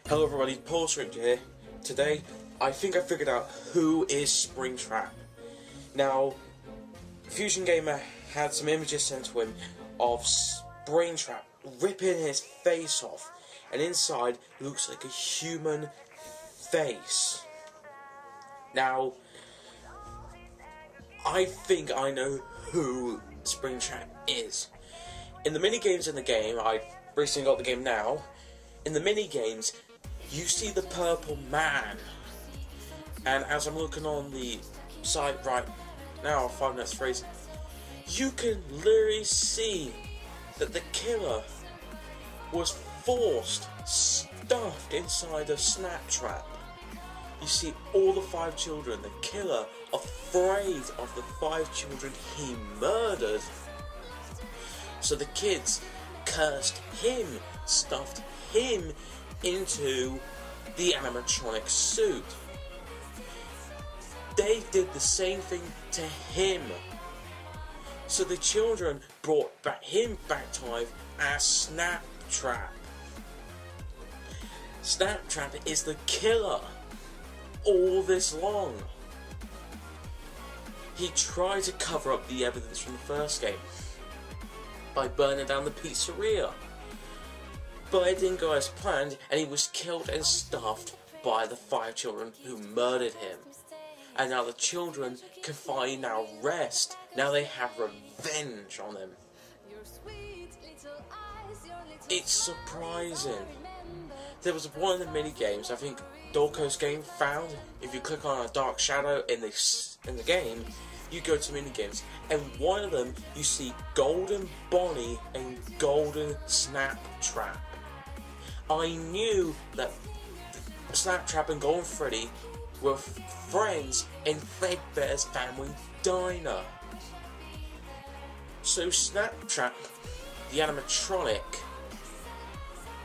Hello everybody, Polis here. Today, I think I figured out who is Springtrap. Now, Fusion Gamer had some images sent to him of Springtrap ripping his face off, and inside it looks like a human face. Now, I think I know who Springtrap is. In the mini-games in the game, I recently got the game now, in the mini-games, you see the purple man, and as I'm looking on the site right now, 5 minutes phrase, you can literally see that the killer was stuffed inside a snap trap. You see all the 5 children, the killer afraid of the 5 children he murdered. So the kids cursed him, stuffed him into the animatronic suit. They did the same thing to him. So the children brought him back to life as Snaptrap. Snaptrap is the killer all this long. He tried to cover up the evidence from the first game by burning down the pizzeria. But it didn't go as planned, and he was killed and stuffed by the 5 children who murdered him. And now the children can finally now rest. Now they have revenge on him. It's surprising. There was one of the mini games, I think Dorko's game found, if you click on a dark shadow in the game, you go to mini games, and one of them you see Golden Bonnie and Golden Snaptrap. I knew that Snaptrap and Golden Freddy were friends in Fredbear's family diner. So Snaptrap, the animatronic,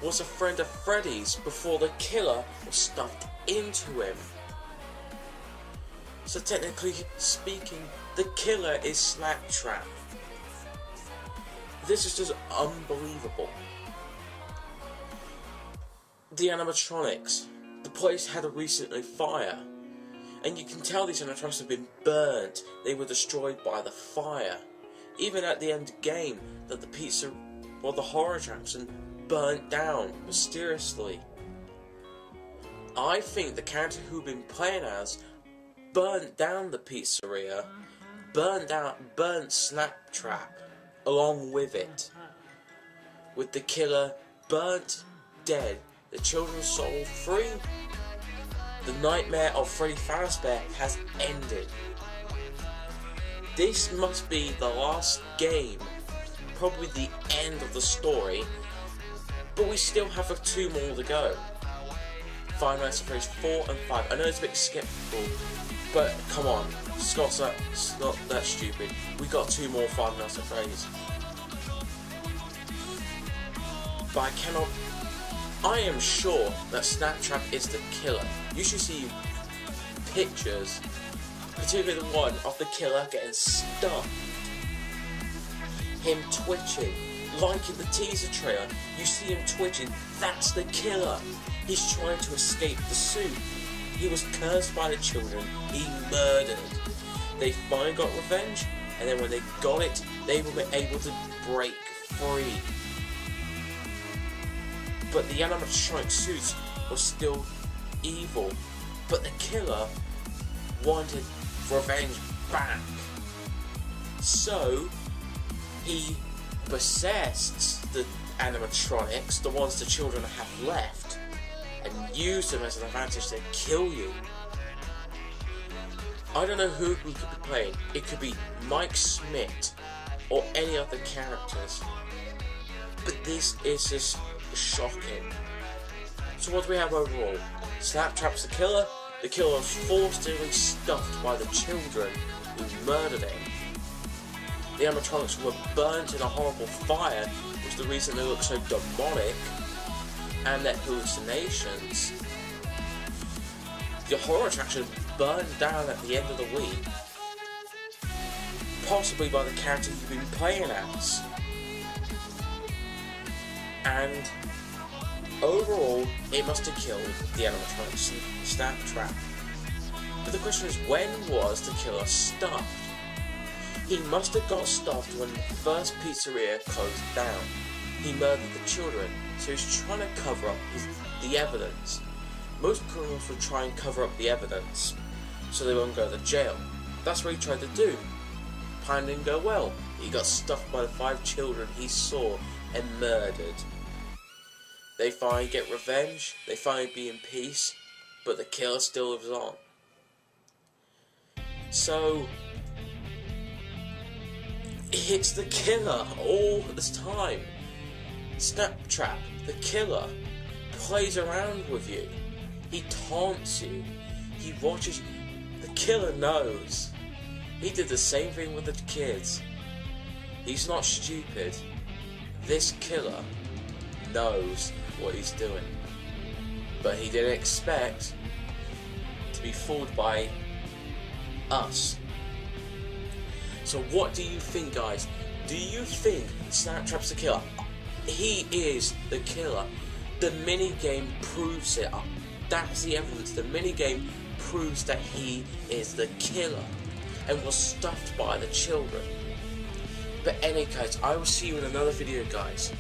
was a friend of Freddy's before the killer was stuffed into him. So technically speaking, the killer is Snaptrap. This is just unbelievable. The animatronics. The place had a recent fire, and you can tell these animatronics have been burnt. They were destroyed by the fire. Even at the end of the game, that the horror attraction burnt down mysteriously. I think the character who've been playing as burnt down the pizzeria, burnt Snaptrap along with it, with the killer burnt dead, the children's soul free. The nightmare of Freddy Fazbear has ended. This must be the last game, probably the end of the story, but we still have 2 more to go. Five Nights at Freddy's 4 and 5. I know it's a bit skeptical, but come on, Scott's not that stupid. We got 2 more Five Nights at Freddy's. But I am sure that Snaptrap is the killer. You should see pictures, particularly the one of the killer getting stuffed. Him twitching. Like in the teaser trailer, you see him twitching. That's the killer. He's trying to escape the suit. He was cursed by the children he murdered. They finally got revenge, and then when they got it, they were able to break free. But the animatronic suits were still evil. But the killer wanted revenge back. So he possessed the animatronics, the ones the children have left, and used them as an advantage to kill you. I don't know who we could be playing. It could be Mike Smith or any other characters. But this is just shocking. So what do we have overall? Snaptrap's the killer. The killer was forcibly stuffed by the children who murdered him. The animatronics were burnt in a horrible fire, which is the reason they look so demonic, and their hallucinations. The horror attraction burned down at the end of the week, possibly by the character you've been playing as. And Overall, it must have killed the animatronic Snap Trap. But the question is, when was the killer stuffed? He must have got stuffed when the first pizzeria closed down. He murdered the children, so he's trying to cover up the evidence. Most criminals would try and cover up the evidence, so they won't go to jail. That's what he tried to do. Plan didn't go well. He got stuffed by the 5 children he saw and murdered. They finally get revenge, they finally be in peace, but the killer still lives on. So, it's the killer all this time. Snap Trap, the killer, plays around with you. He taunts you. He watches you. The killer knows. He did the same thing with the kids. He's not stupid. This killer knows what he's doing. But he didn't expect to be fooled by us. So what do you think, guys? Do you think Snap Trap's the killer? He is the killer. The minigame proves it. That's the evidence. The minigame proves that he is the killer and was stuffed by the children. But any case, I will see you in another video, guys.